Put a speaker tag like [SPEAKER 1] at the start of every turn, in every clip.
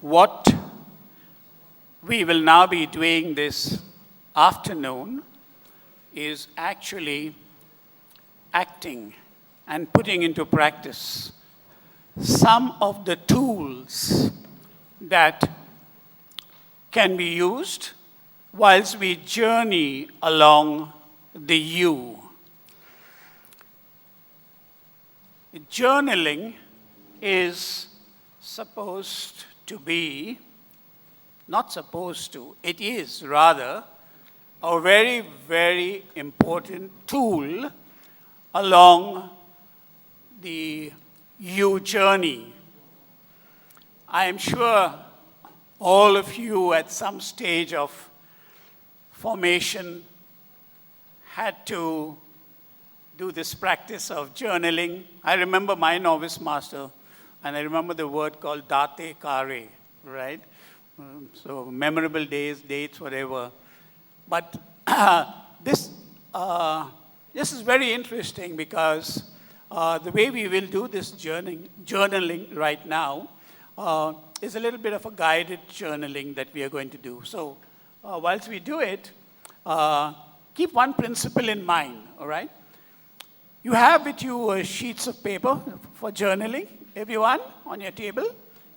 [SPEAKER 1] what we will now be doing this afternoon is actually acting and putting into practice some of the tools that can be used whilst we journey along the U. Journaling is supposed to be, not supposed to, it is rather a very, very important tool along the U journey. I am sure all of you at some stage of formation had to do this practice of journaling. I remember my novice master, and I remember the word called date kare, right? So memorable days, dates, whatever. But this is very interesting because the way we will do this journaling right now is a little bit of a guided journaling that we are going to do. So whilst we do it, keep one principle in mind, all right? You have with you sheets of paper for journaling, everyone, on your table.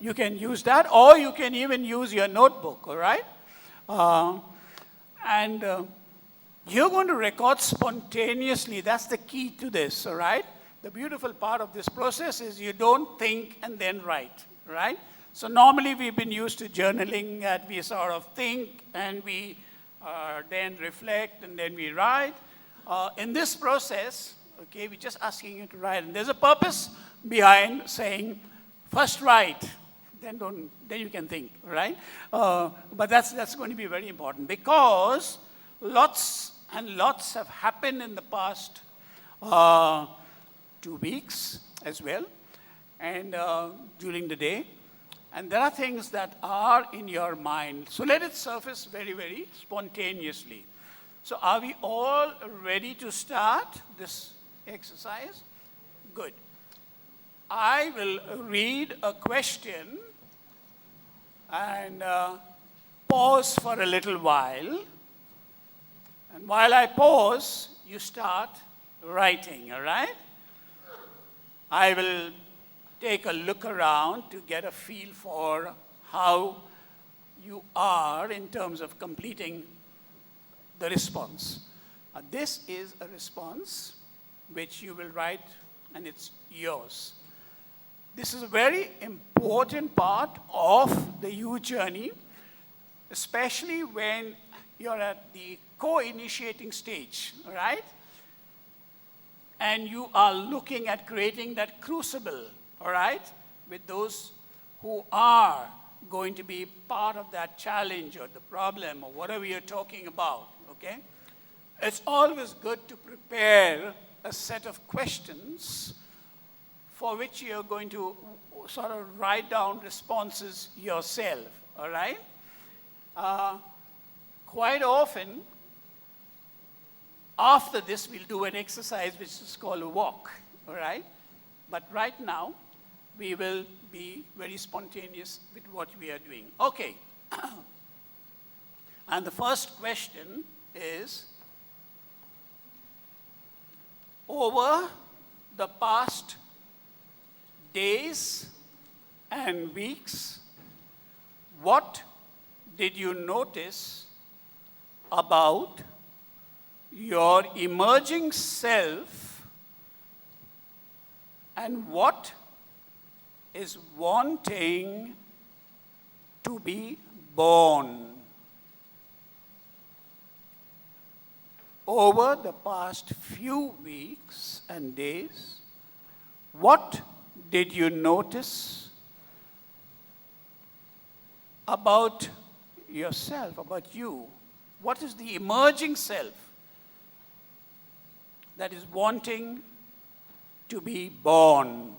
[SPEAKER 1] You can use that, or you can even use your notebook, all right? And you're going to record spontaneously. That's the key to this, all right? The beautiful part of this process is you don't think and then write, right? So normally we've been used to journaling that we sort of think and we then reflect and then we write. In this process, okay, we're just asking you to write. And there's a purpose behind saying, first write, then you can think, right? But that's going to be very important because lots and lots have happened in the past 2 weeks as well, and during the day. And there are things that are in your mind. So let it surface very, very spontaneously. So are we all ready to start this exercise? Good. I will read a question and pause for a little while. And while I pause, you start writing, all right? I will take a look around to get a feel for how you are in terms of completing the response. This is a response which you will write, and it's yours. This is a very important part of the U journey, especially when you're at the co-initiating stage, all right? And you are looking at creating that crucible, all right, with those who are going to be part of that challenge or the problem or whatever you're talking about, okay? It's always good to prepare a set of questions for which you're going to sort of write down responses yourself, all right? Quite often, after this, we'll do an exercise which is called a walk, all right? But right now, we will be very spontaneous with what we are doing. Okay. And the first question is, over the past days and weeks, what did you notice about your emerging self, and what is wanting to be born? Over the past few weeks and days, what did you notice about yourself, about you? What is the emerging self that is wanting to be born?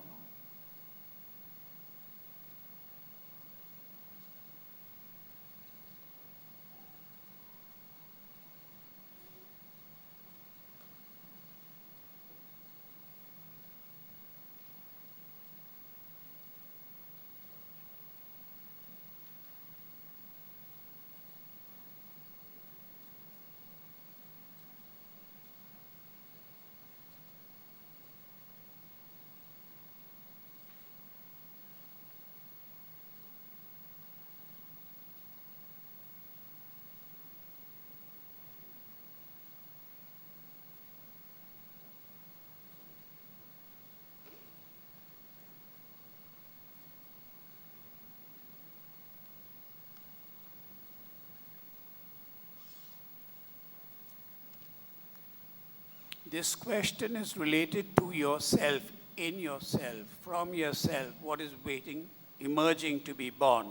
[SPEAKER 1] This question is related to yourself, in yourself, from yourself, what is waiting, emerging to be born.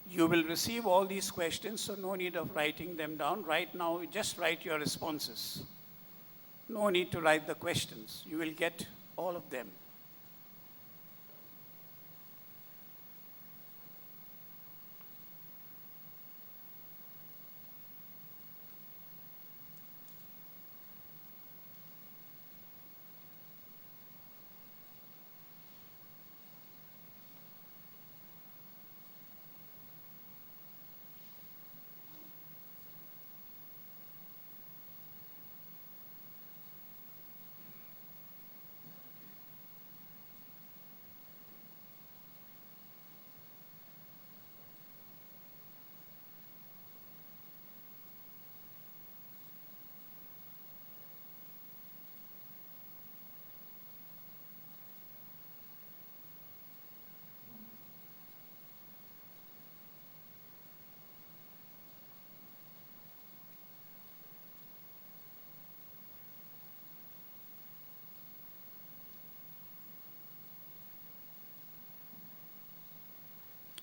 [SPEAKER 1] You will receive all these questions, so no need of writing them down. Right now, just write your responses. No need to write the questions. You will get all of them.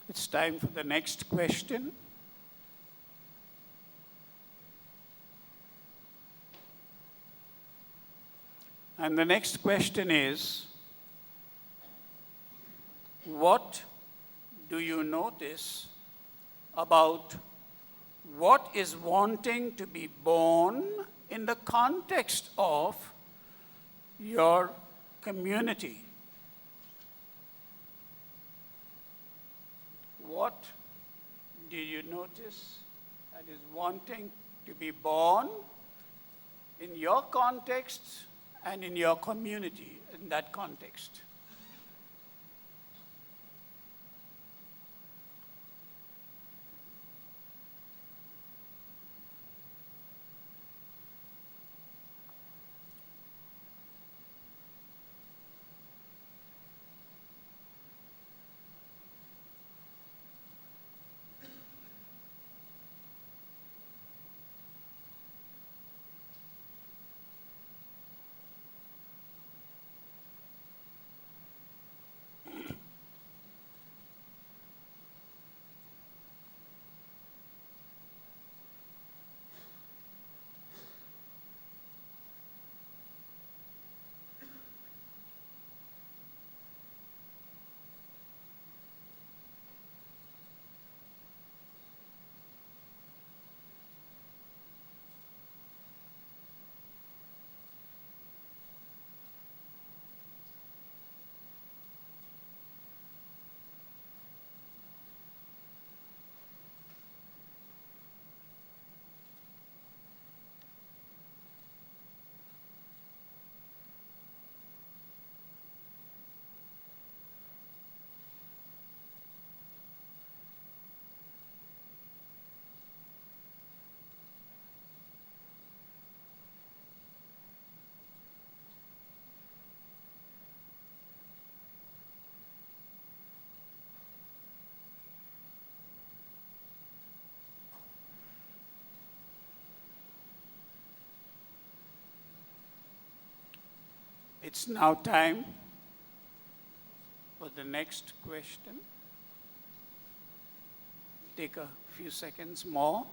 [SPEAKER 1] It's time for the next question. And the next question is, what do you notice about what is wanting to be born in the context of your community? What do you notice that is wanting to be born in your context and in your community in that context? It's now time for the next question. Take a few seconds more.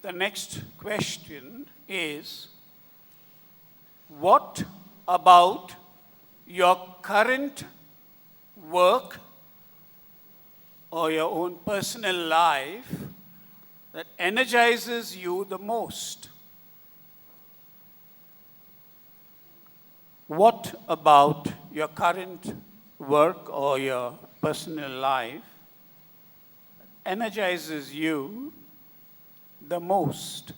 [SPEAKER 1] The next question is, what about your current work or your own personal life that energizes you the most? What about your current work or your personal life energizes you the most?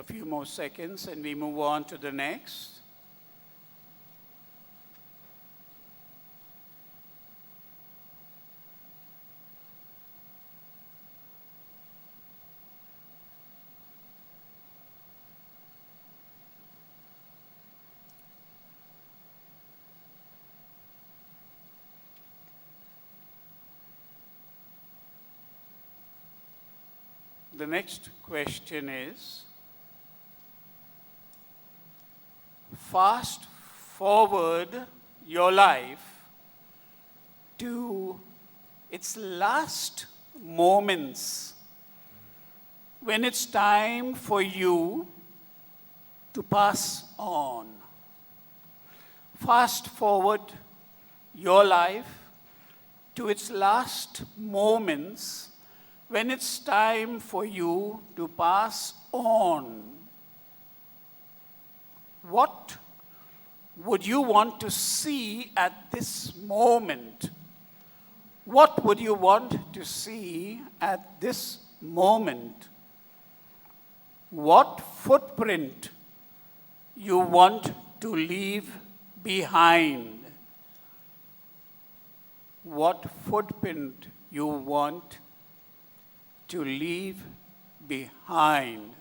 [SPEAKER 1] a few more seconds and we move on to the next. The next question is, fast forward your life to its last moments when it's time for you to pass on. Fast forward your life to its last moments when it's time for you to pass on. What would you want to see at this moment? What would you want to see at this moment? What footprint you want to leave behind? What footprint you want to leave behind?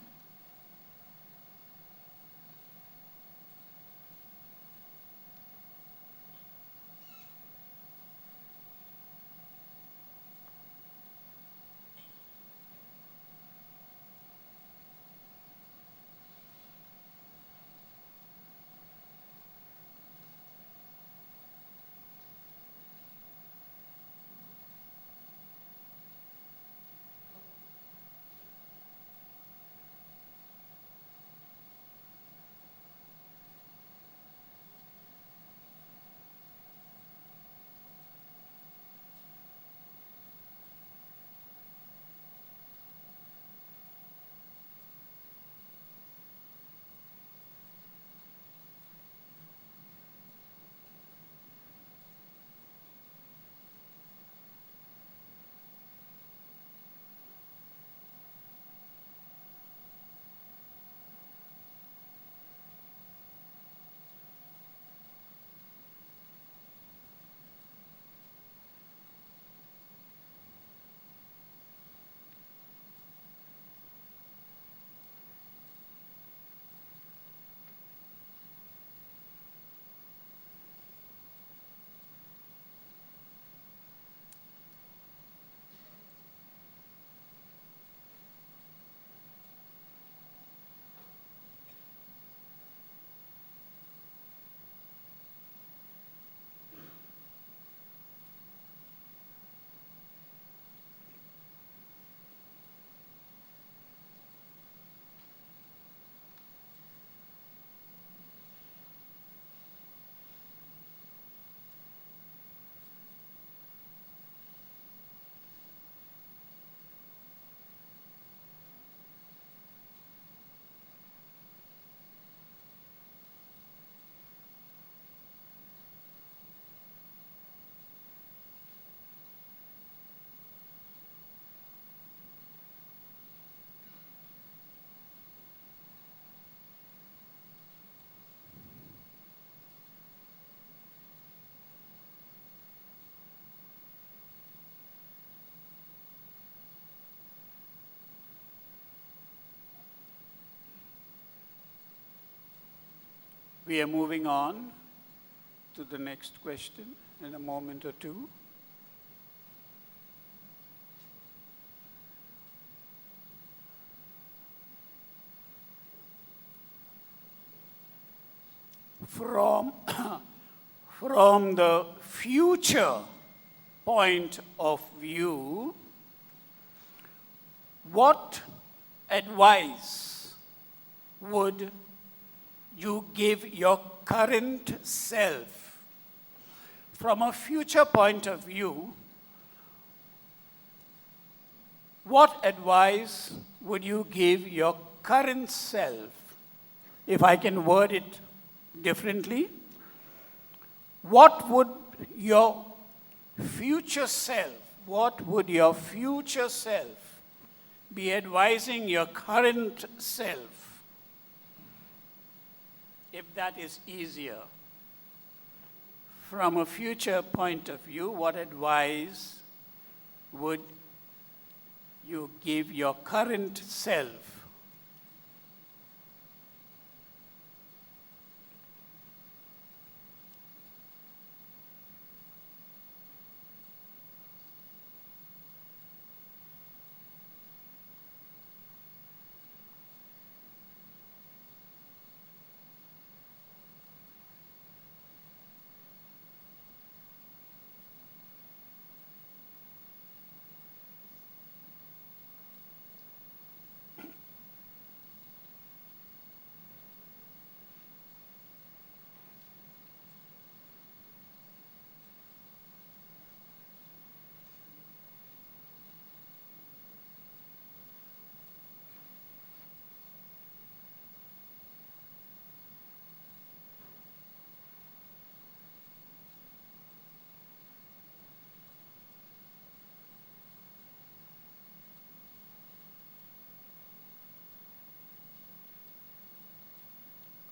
[SPEAKER 1] We are moving on to the next question in a moment or two. From, from the future point of view, what advice would you give your current self? From a future point of view, what advice would you give your current self? If I can word it differently, what would your future self be advising your current self? if that is easier. From a future point of view, what advice would you give your current self?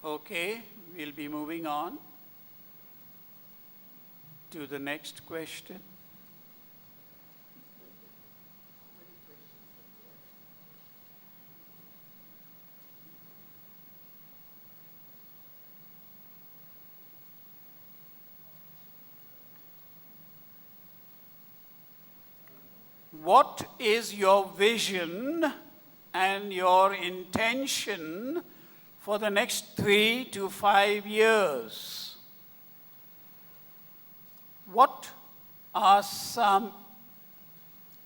[SPEAKER 1] Okay, we'll be moving on to the next question. What is your vision and your intention for the next 3 to 5 years? What are some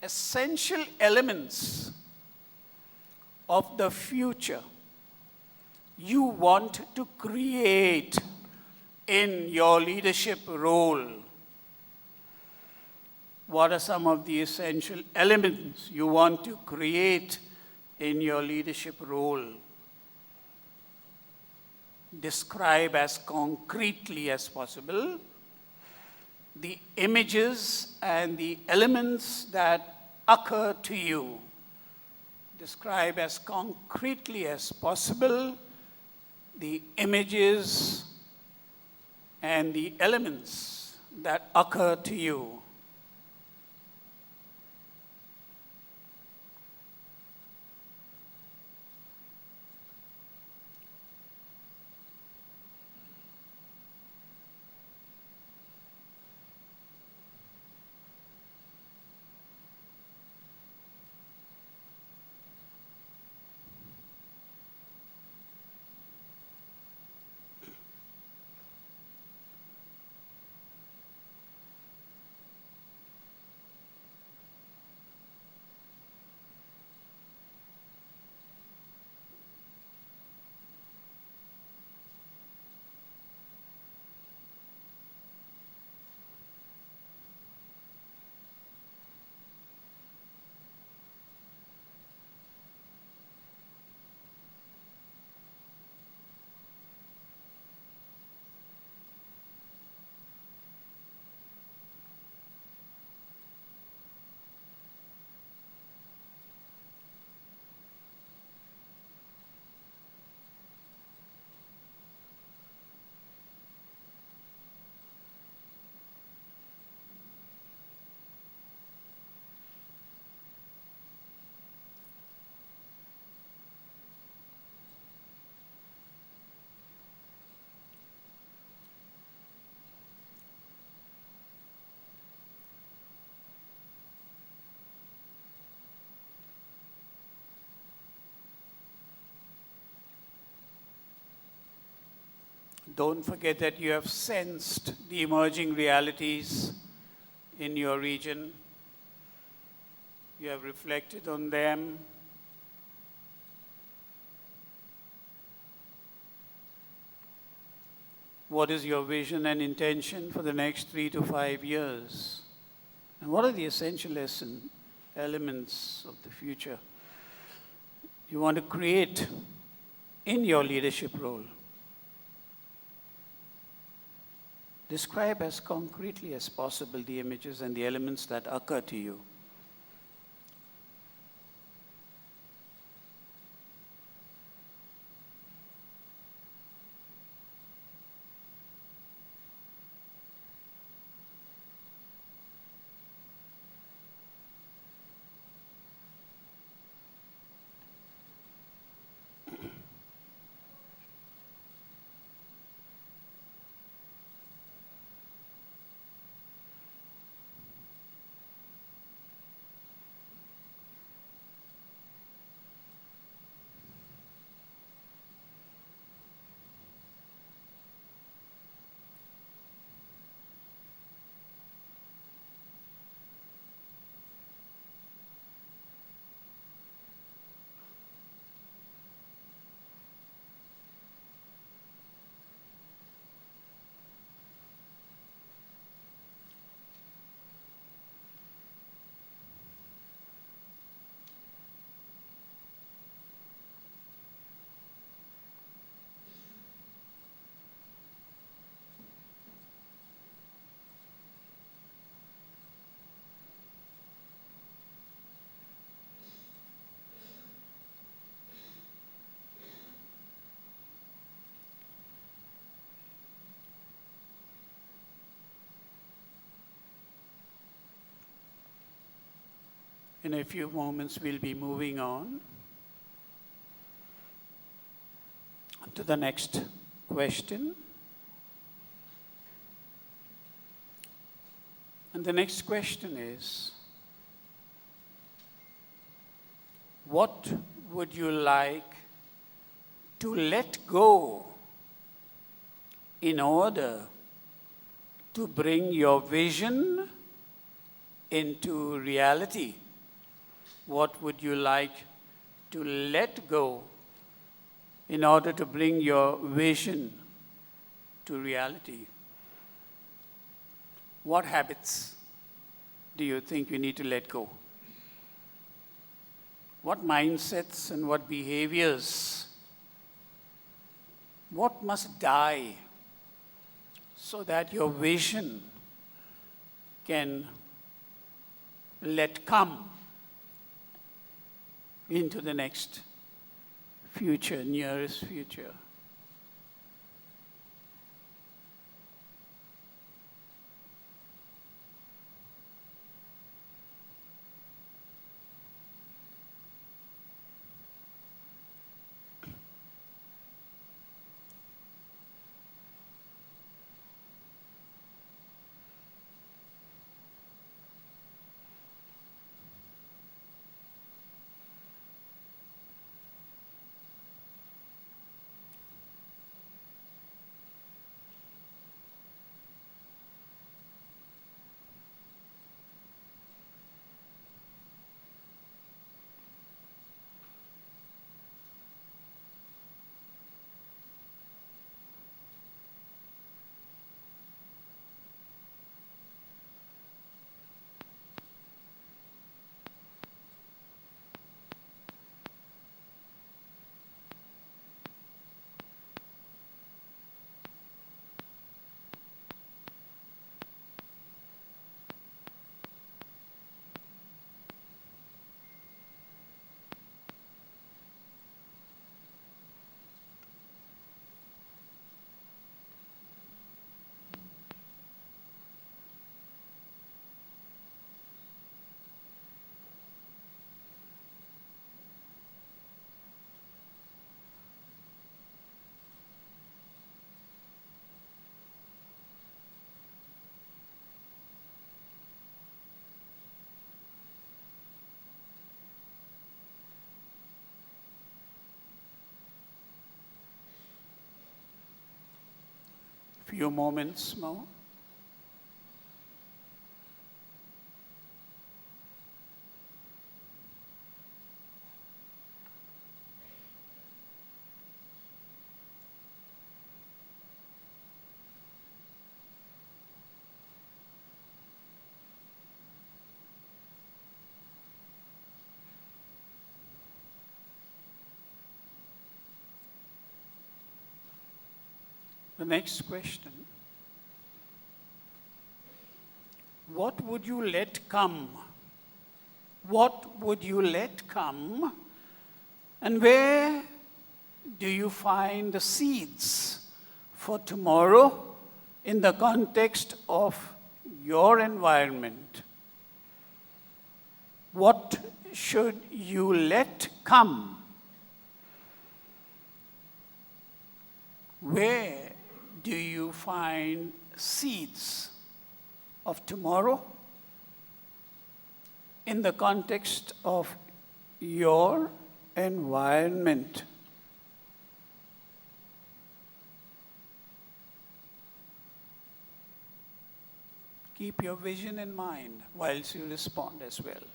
[SPEAKER 1] essential elements of the future you want to create in your leadership role? What are some of the essential elements you want to create in your leadership role? Describe as concretely as possible the images and the elements that occur to you. Describe as concretely as possible the images and the elements that occur to you. Don't forget that you have sensed the emerging realities in your region. You have reflected on them. What is your vision and intention for the next 3 to 5 years? And what are the essential elements of the future you want to create in your leadership role? Describe as concretely as possible the images and the elements that occur to you. In a few moments, we'll be moving on to the next question. And the next question is, what would you like to let go in order to bring your vision into reality? What would you like to let go in order to bring your vision to reality? What habits do you think you need to let go? What mindsets and what behaviors? What must die so that your vision can let come into the next future, nearest future? Few moments more. The next question: what would you let come? What would you let come? And where do you find the seeds for tomorrow in the context of your environment? What should you let come? Where do you find seeds of tomorrow in the context of your environment? Keep your vision in mind whilst you respond as well.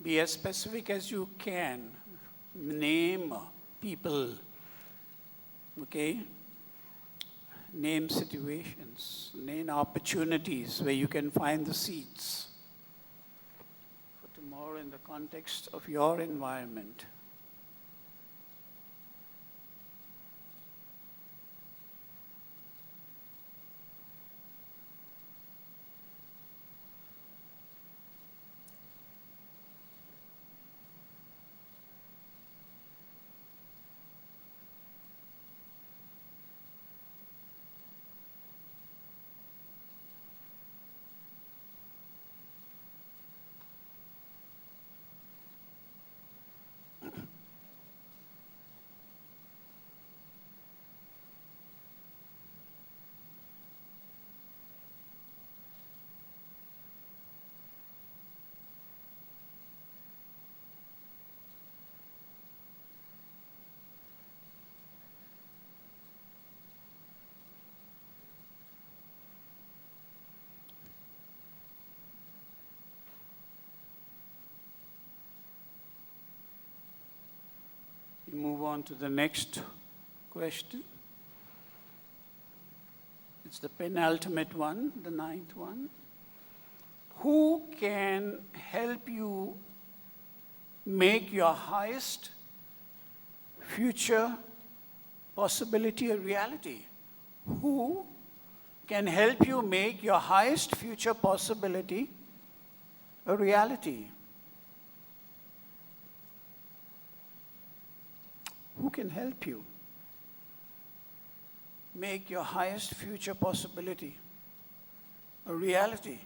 [SPEAKER 1] Be as specific as you can. Name people, okay? Name situations, name opportunities where you can find the seeds for tomorrow in the context of your environment. We move on to the next question. It's the penultimate one, the ninth one. Who can help you make your highest future possibility a reality? Who can help you make your highest future possibility a reality? Who can help you make your highest future possibility a reality?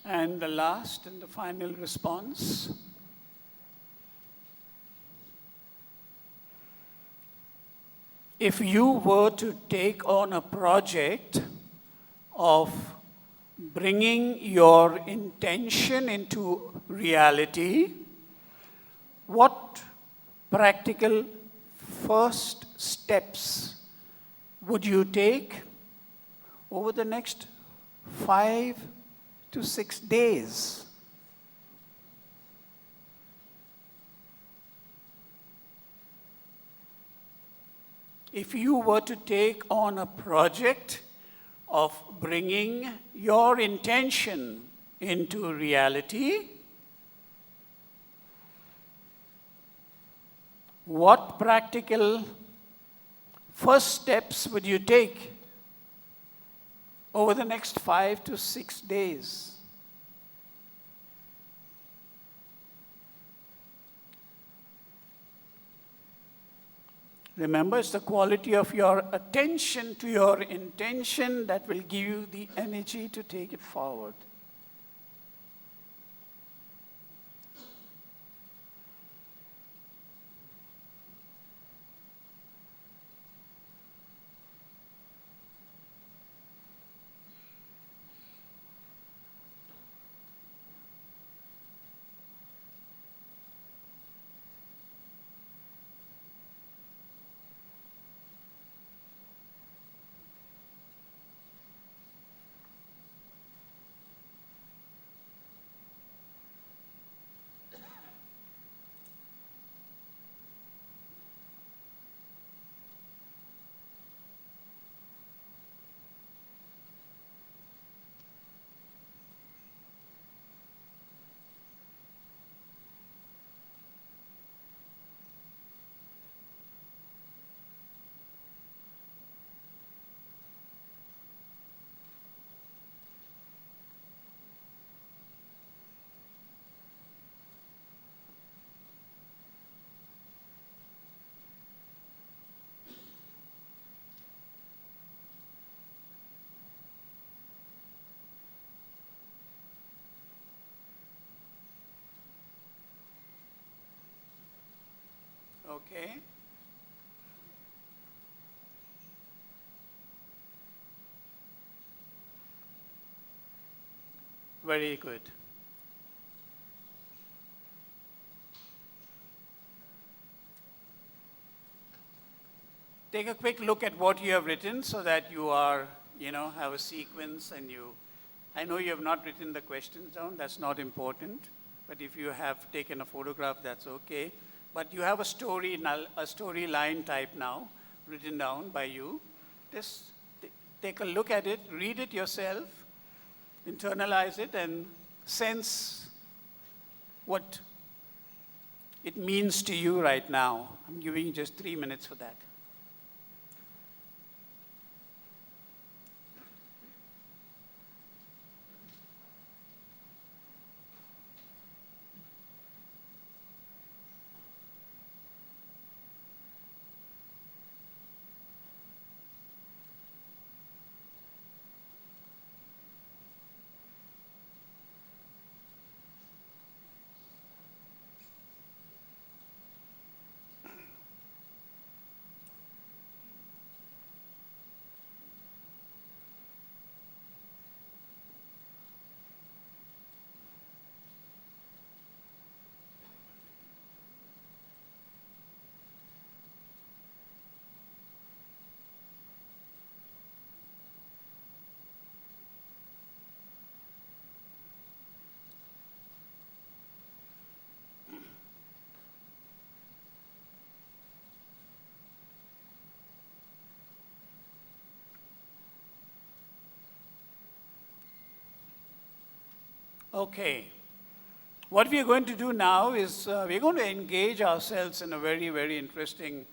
[SPEAKER 1] And the last and the final response. If you were to take on a project of bringing your intention into reality, what practical first steps would you take over the next 5 to 6 days? If you were to take on a project of bringing your intention into reality, what practical first steps would you take over the next 5 to 6 days? Remember, it's the quality of your attention to your intention that will give you the energy to take it forward. Okay. Very good. Take a quick look at what you have written so that you are, have a sequence and I know you have not written the questions down, that's not important. But if you have taken a photograph, that's okay. But you have a storyline type now, written down by you. Just take a look at it, read it yourself, internalize it, and sense what it means to you right now. I'm giving you just 3 minutes for that. Okay. What we are going to do now is we're going to engage ourselves in a very, very interesting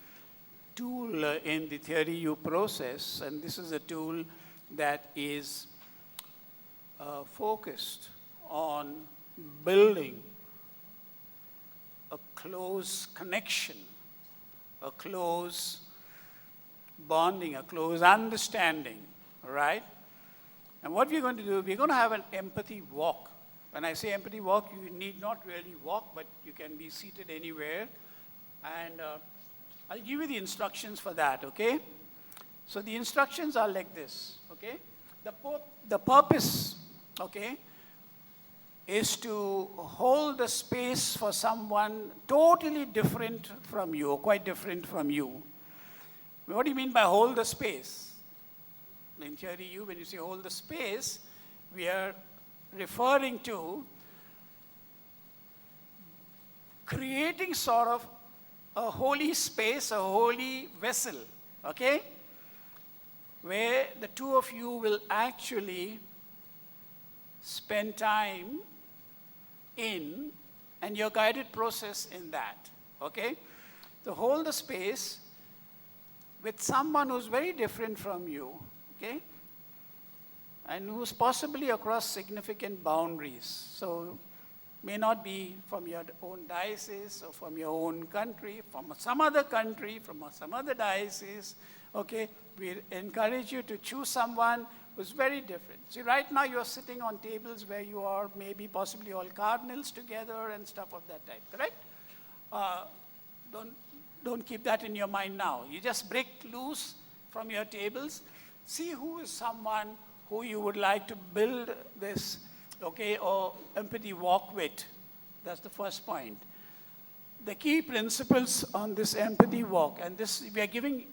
[SPEAKER 1] tool in the theory U process. And this is a tool that is focused on building a close connection, a close bonding, a close understanding, right? And what we're going to do, we're going to have an empathy walk. When I say empathy walk, you need not really walk, but you can be seated anywhere. And I'll give you the instructions for that, okay? So the instructions are like this, okay? The purpose, okay, is to hold the space for someone totally different from you, or quite different from you. What do you mean by hold the space? In theory U, when you say hold the space, we are referring to creating sort of a holy space, a holy vessel, okay? Where the two of you will actually spend time in, and your guided process in that, okay? To hold the space with someone who's very different from you, okay? And who's possibly across significant boundaries. So may not be from your own diocese or from your own country, from some other country, from some other diocese, okay? We encourage you to choose someone who's very different. See, right now you're sitting on tables where you are maybe possibly all cardinals together and stuff of that type, correct? Don't keep that in your mind now. You just break loose from your tables. See who is someone who you would like to build this, okay, or empathy walk with. That's the first point. The key principles on this empathy walk, and this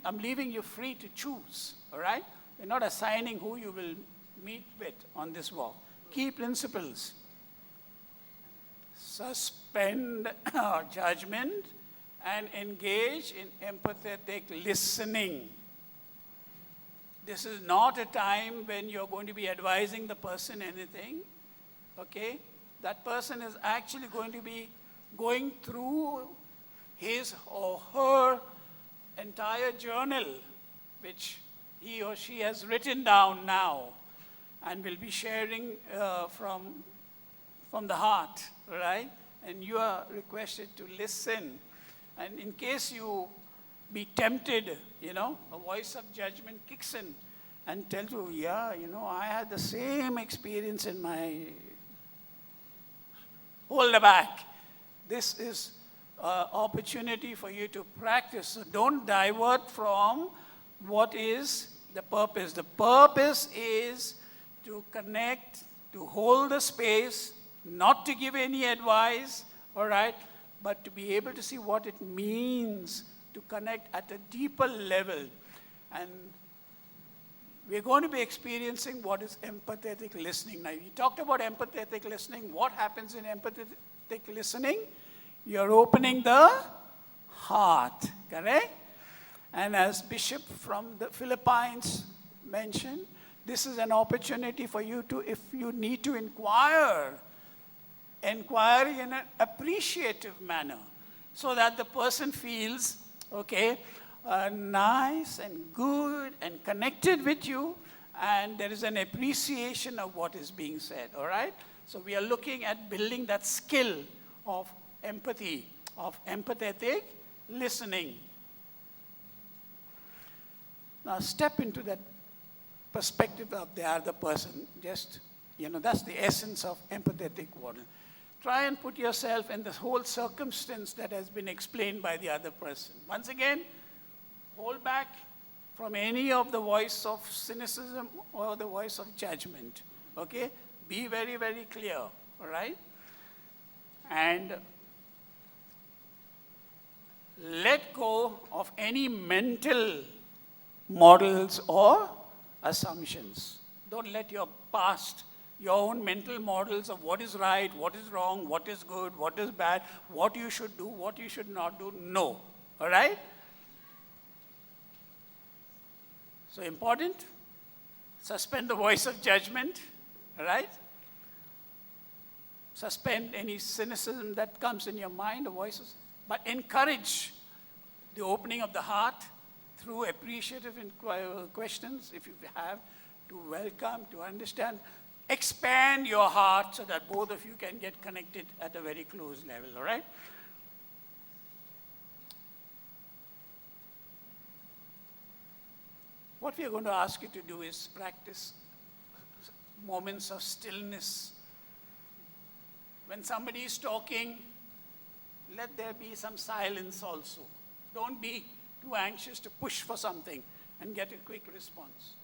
[SPEAKER 1] I'm leaving you free to choose, all right? We're not assigning who you will meet with on this walk. Key principles: suspend judgment and engage in empathetic listening. This is not a time when you're going to be advising the person anything, okay? That person is actually going to be going through his or her entire journal, which he or she has written down now, and will be sharing from the heart, right? And you are requested to listen. And in case you be tempted, a voice of judgment kicks in and tells you, yeah, I had the same experience in my... Hold back. This is opportunity for you to practice. So don't divert from what is the purpose. The purpose is to connect, to hold the space, not to give any advice, all right, but to be able to see what it means to connect at a deeper level. And we're going to be experiencing what is empathetic listening. Now, you talked about empathetic listening. What happens in empathetic listening? You're opening the heart, correct? And as Bishop from the Philippines mentioned, this is an opportunity for you to, if you need to inquire in an appreciative manner so that the person feels, okay, nice and good and connected with you, and there is an appreciation of what is being said, all right? So we are looking at building that skill of empathy, of empathetic listening. Now step into that perspective of the other person. Just, that's the essence of empathetic water. Try and put yourself in the whole circumstance that has been explained by the other person. Once again, hold back from any of the voice of cynicism or the voice of judgment, okay? Be very, very clear, all right? And let go of any mental models or assumptions. Don't let your past, your own mental models of what is right, what is wrong, what is good, what is bad, what you should do, what you should not do, no, all right? So important, suspend the voice of judgment, all right? Suspend any cynicism that comes in your mind or voices, but encourage the opening of the heart through appreciative questions, if you have, to welcome, to understand. Expand your heart so that both of you can get connected at a very close level, all right? What we are going to ask you to do is practice moments of stillness. When somebody is talking, let there be some silence also. Don't be too anxious to push for something and get a quick response.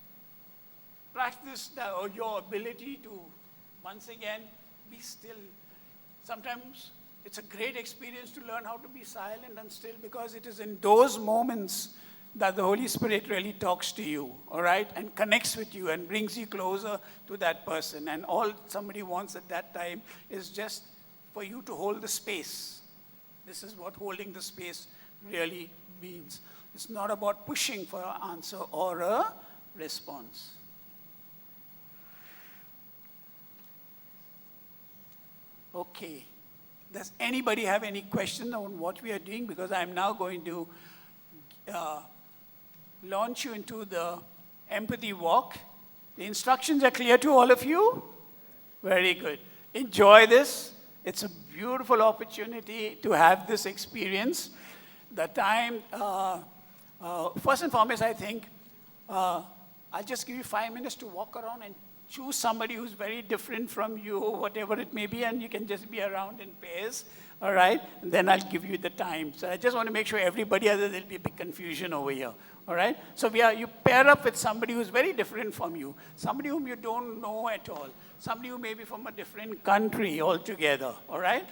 [SPEAKER 1] Practice your ability to, once again, be still. Sometimes it's a great experience to learn how to be silent and still, because it is in those moments that the Holy Spirit really talks to you, all right, and connects with you and brings you closer to that person. And all somebody wants at that time is just for you to hold the space. This is what holding the space really means. It's not about pushing for an answer or a response. Okay. Does anybody have any question on what we are doing? Because I'm now going to launch you into the empathy walk. The instructions are clear to all of you? Very good. Enjoy this. It's a beautiful opportunity to have this experience. The time, first and foremost, I think, I'll just give you 5 minutes to walk around and choose somebody who's very different from you, whatever it may be, and you can just be around in pairs, all right? And then I'll give you the time. So I just want to make sure everybody, other there'll be a big confusion over here, all right? So you pair up with somebody who's very different from you, somebody whom you don't know at all, somebody who may be from a different country altogether, all right?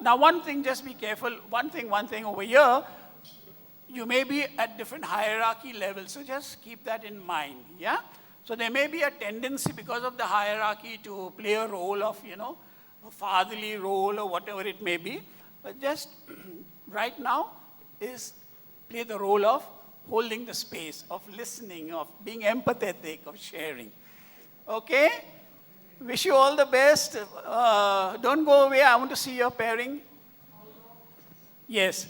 [SPEAKER 1] Now, one thing, just be careful. One thing over here, you may be at different hierarchy levels, so just keep that in mind, yeah? So there may be a tendency because of the hierarchy to play a role of, a fatherly role or whatever it may be. But just right now is play the role of holding the space, of listening, of being empathetic, of sharing. Okay? Wish you all the best. Don't go away. I want to see your pairing. Yes.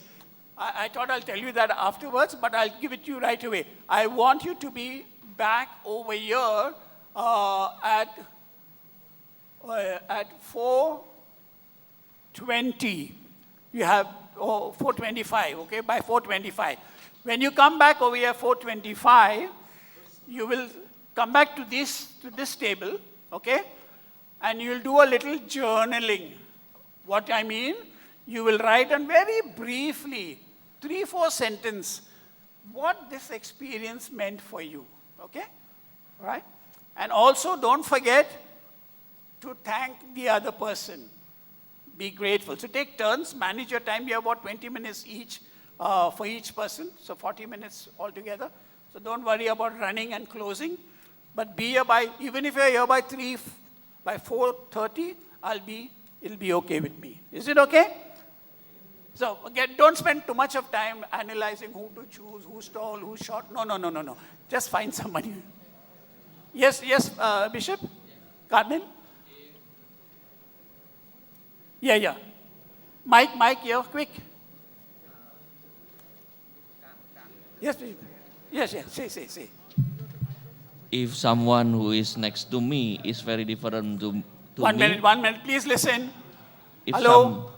[SPEAKER 1] I thought I'll tell you that afterwards, but I'll give it to you right away. I want you to be back over here at 4:20. You have 4:25, okay, by 4:25. When you come back over here 4:25, you will come back to this table, okay, and you'll do a little journaling. What I mean, you will write and very briefly, 3-4 sentences, what this experience meant for you. Okay? All right? And also don't forget to thank the other person. Be grateful. So take turns, manage your time. You have about 20 minutes each for each person, so 40 minutes altogether. So don't worry about running and closing, but be here by, even if you're here by 4:30, it'll be okay with me. Is it okay? So again, don't spend too much of time analyzing who to choose, who's tall, who's short. No. Just find somebody. Yes, Bishop? Cardinal? Yeah. Mike, you're quick. Yes, Bishop. Yes, say.
[SPEAKER 2] If someone who is next to me is very different to
[SPEAKER 1] One
[SPEAKER 2] me.
[SPEAKER 1] minute, please listen.
[SPEAKER 2] If
[SPEAKER 1] Hello?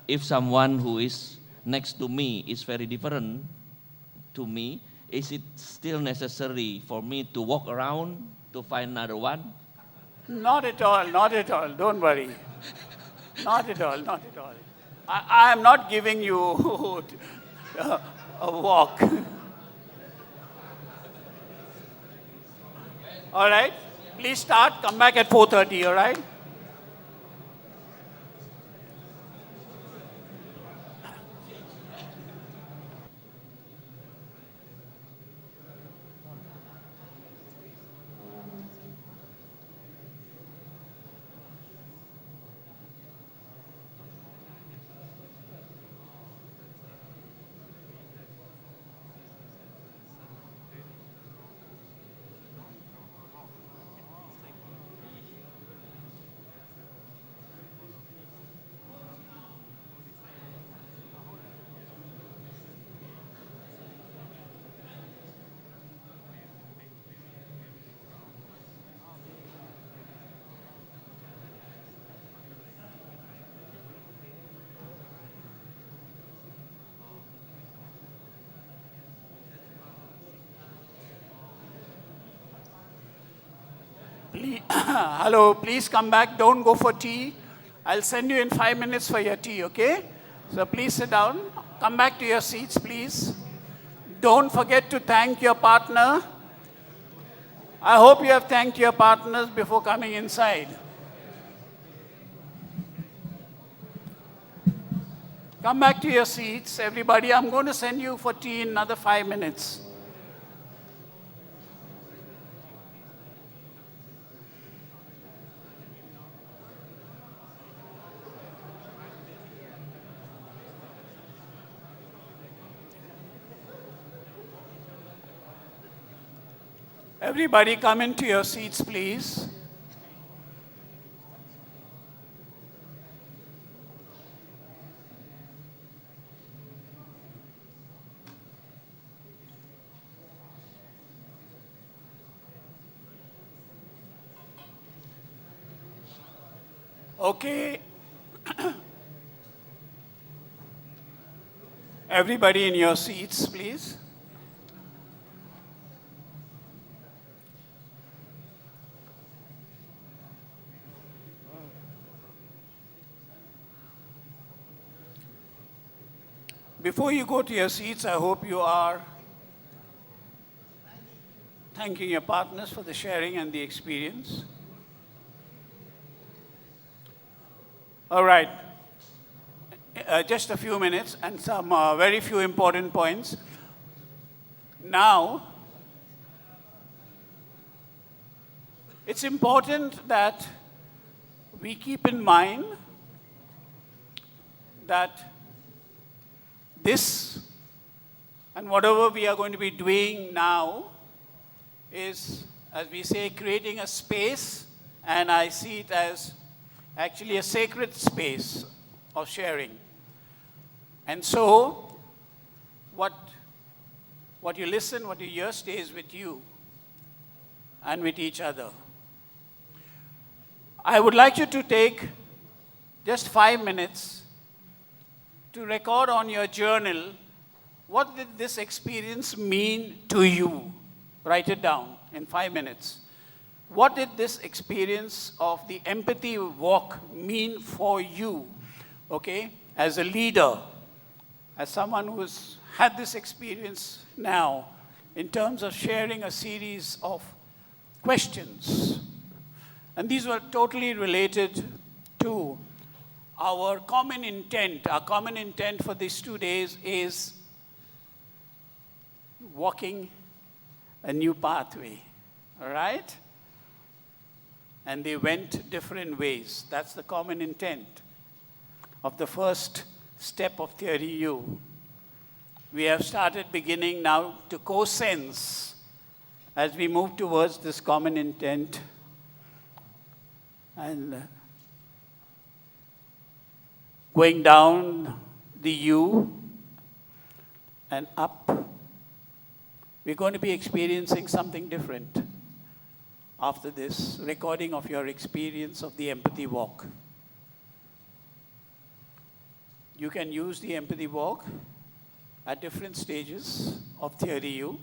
[SPEAKER 2] If someone who is next to me is very different to me, is it still necessary for me to walk around to find another one?
[SPEAKER 1] Not at all. Don't worry. Not at all. I am not giving you a walk. All right? Please start. Come back at 4:30, all right? Hello, please come back. Don't go for tea. I'll send you in 5 minutes for your tea, okay? So please sit down. Come back to your seats, please. Don't forget to thank your partner. I hope you have thanked your partners before coming inside. Come back to your seats, everybody. I'm going to send you for tea in another 5 minutes. Everybody come into your seats, please. Okay. Everybody in your seats, please. Before you go to your seats, I hope you are thanking your partners for the sharing and the experience. All right. Just a few minutes and some very few important points. Now, it's important that we keep in mind that this and whatever we are going to be doing now is, as we say, creating a space, and I see it as actually a sacred space of sharing. And so, what you listen, what you hear stays with you and with each other. I would like you to take just 5 minutes to record on your journal, what did this experience mean to you? Write it down in 5 minutes. What did this experience of the empathy walk mean for you? Okay? as a leader, as someone who's had this experience now, in terms of sharing a series of questions. And these were totally related to our common intent. Our common intent for these 2 days is walking a new pathway, all right? And they went different ways. That's the common intent of the first step of Theory U. We have started beginning now to co-sense as we move towards this common intent and going down the U and up. We're going to be experiencing something different after this recording of your experience of the empathy walk. You can use the empathy walk at different stages of Theory U,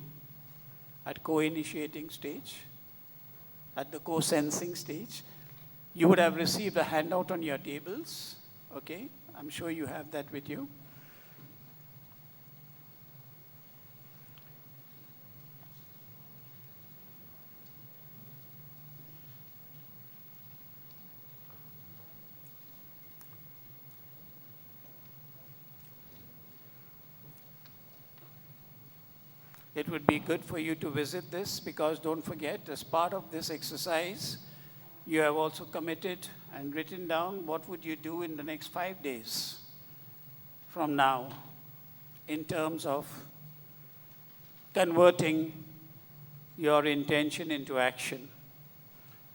[SPEAKER 1] at co-initiating stage, at the co-sensing stage. You would have received a handout on your tables, okay? I'm sure you have that with you. It would be good for you to visit this because don't forget, as part of this exercise, you have also committed and written down what would you do in the next 5 days from now in terms of converting your intention into action.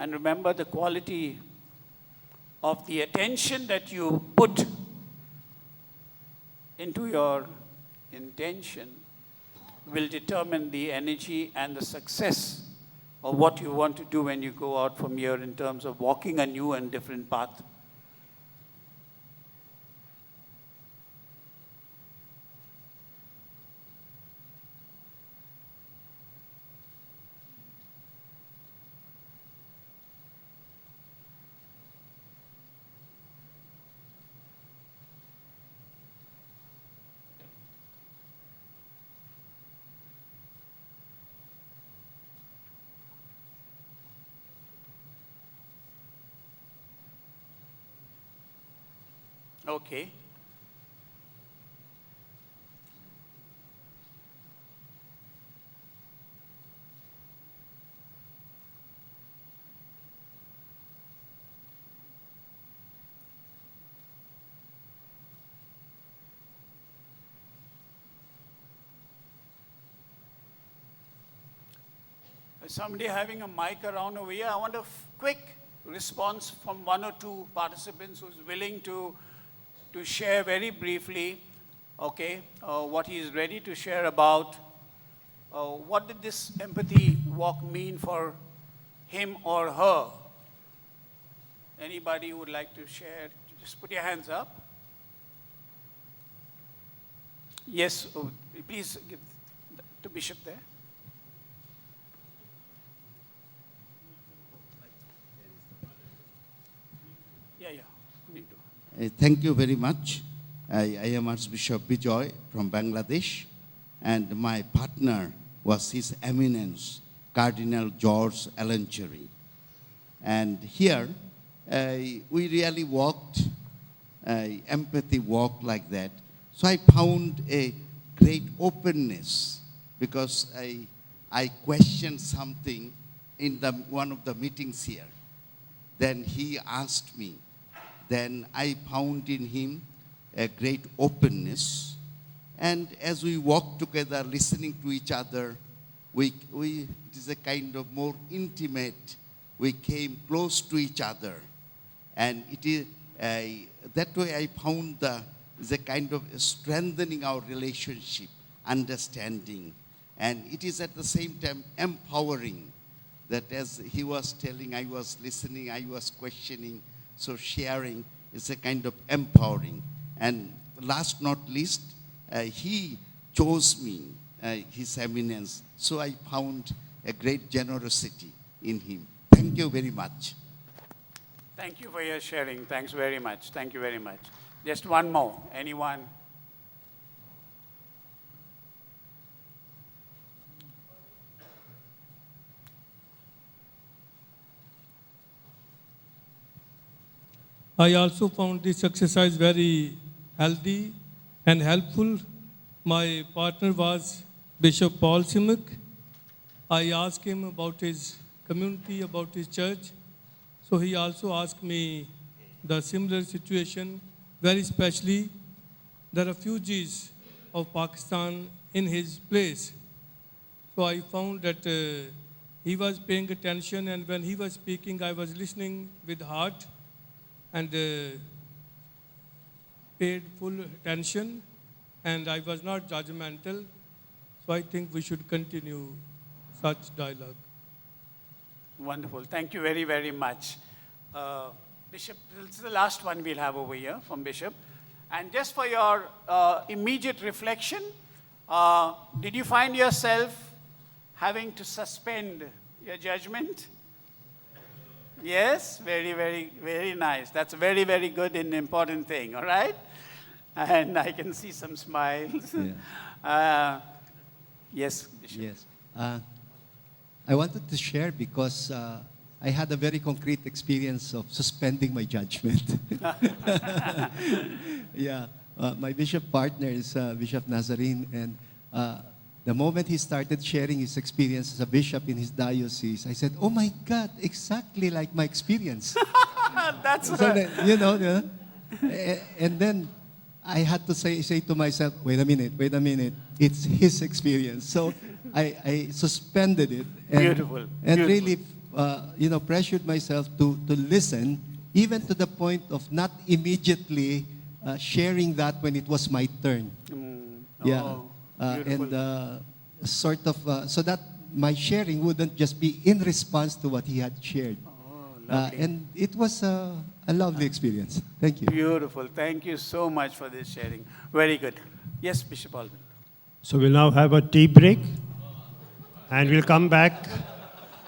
[SPEAKER 1] And remember, the quality of the attention that you put into your intention will determine the energy and the success of what you want to do when you go out from here in terms of walking a new and different path. Okay. Is somebody having a mic around over here? I want a quick response from one or two participants who's willing to share very briefly, okay, what he is ready to share about what did this empathy walk mean for him or her. Anybody who would like to share, just put your hands up. Yes, please give to Bishop there. Yeah.
[SPEAKER 3] Thank you very much. I am Archbishop Bijoy from Bangladesh, and my partner was His Eminence, Cardinal George Alancherry. And here, we really walked empathy walk like that. So I found a great openness because I questioned something in one of the meetings here. Then he asked me. Then I found in him a great openness. And as we walk together, listening to each other, it is a kind of more intimate. We came close to each other. And it is that way I found is a kind of strengthening our relationship, understanding. And it is at the same time empowering. That as he was telling, I was listening, I was questioning. So sharing is a kind of empowering. And last not least, he chose me, His Eminence. So I found a great generosity in him. Thank you very much.
[SPEAKER 1] Thank you for your sharing. Thanks very much. Thank you very much. Just one more. Anyone?
[SPEAKER 4] I also found this exercise very healthy and helpful. My partner was Bishop Paul Simic. I asked him about his community, about his church. So he also asked me the similar situation, very especially the refugees of Pakistan in his place. So I found that he was paying attention, and when he was speaking, I was listening with heart and paid full attention, and I was not judgmental. So I think we should continue such dialogue.
[SPEAKER 1] Wonderful. Thank you very, very much. Bishop, this is the last one we'll have over here from Bishop. And just for your immediate reflection, did you find yourself having to suspend your judgment? Yes, very, very, very nice. That's a very, very good and important thing, all right? And I can see some smiles.
[SPEAKER 5] Yeah.
[SPEAKER 1] Yes, Bishop.
[SPEAKER 5] Yes. I wanted to share because I had a very concrete experience of suspending my judgment. Yeah. My bishop partner is Bishop Nazarene, and the moment he started sharing his experience as a bishop in his diocese, I said, "Oh my God, exactly like my experience."
[SPEAKER 1] That's
[SPEAKER 5] So then, and then I had to say to myself, wait a minute, it's his experience. So I suspended it and,
[SPEAKER 1] Beautiful.
[SPEAKER 5] and
[SPEAKER 1] Beautiful.
[SPEAKER 5] really, pressured myself to listen, even to the point of not immediately sharing that when it was my turn. Yeah.
[SPEAKER 1] Oh,
[SPEAKER 5] And
[SPEAKER 1] beautiful.
[SPEAKER 5] sort of, so that my sharing wouldn't just be in response to what he had shared.
[SPEAKER 1] Lovely.
[SPEAKER 5] And it was a lovely experience. Thank you.
[SPEAKER 1] Beautiful. Thank you so much for this sharing. Very good. Yes, Bishop Alvin.
[SPEAKER 6] So we'll now have a tea break, and we'll come back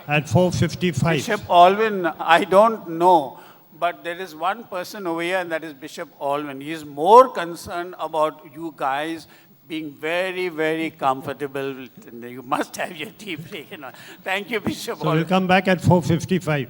[SPEAKER 6] at 4:55.
[SPEAKER 1] Bishop Alvin, I don't know, but there is one person over here, and that is Bishop Alvin. He is more concerned about you guys being very, very comfortable. You must have your tea break. Thank you, Bishop
[SPEAKER 6] So we'll
[SPEAKER 1] Alvin.
[SPEAKER 6] come back at 4:55.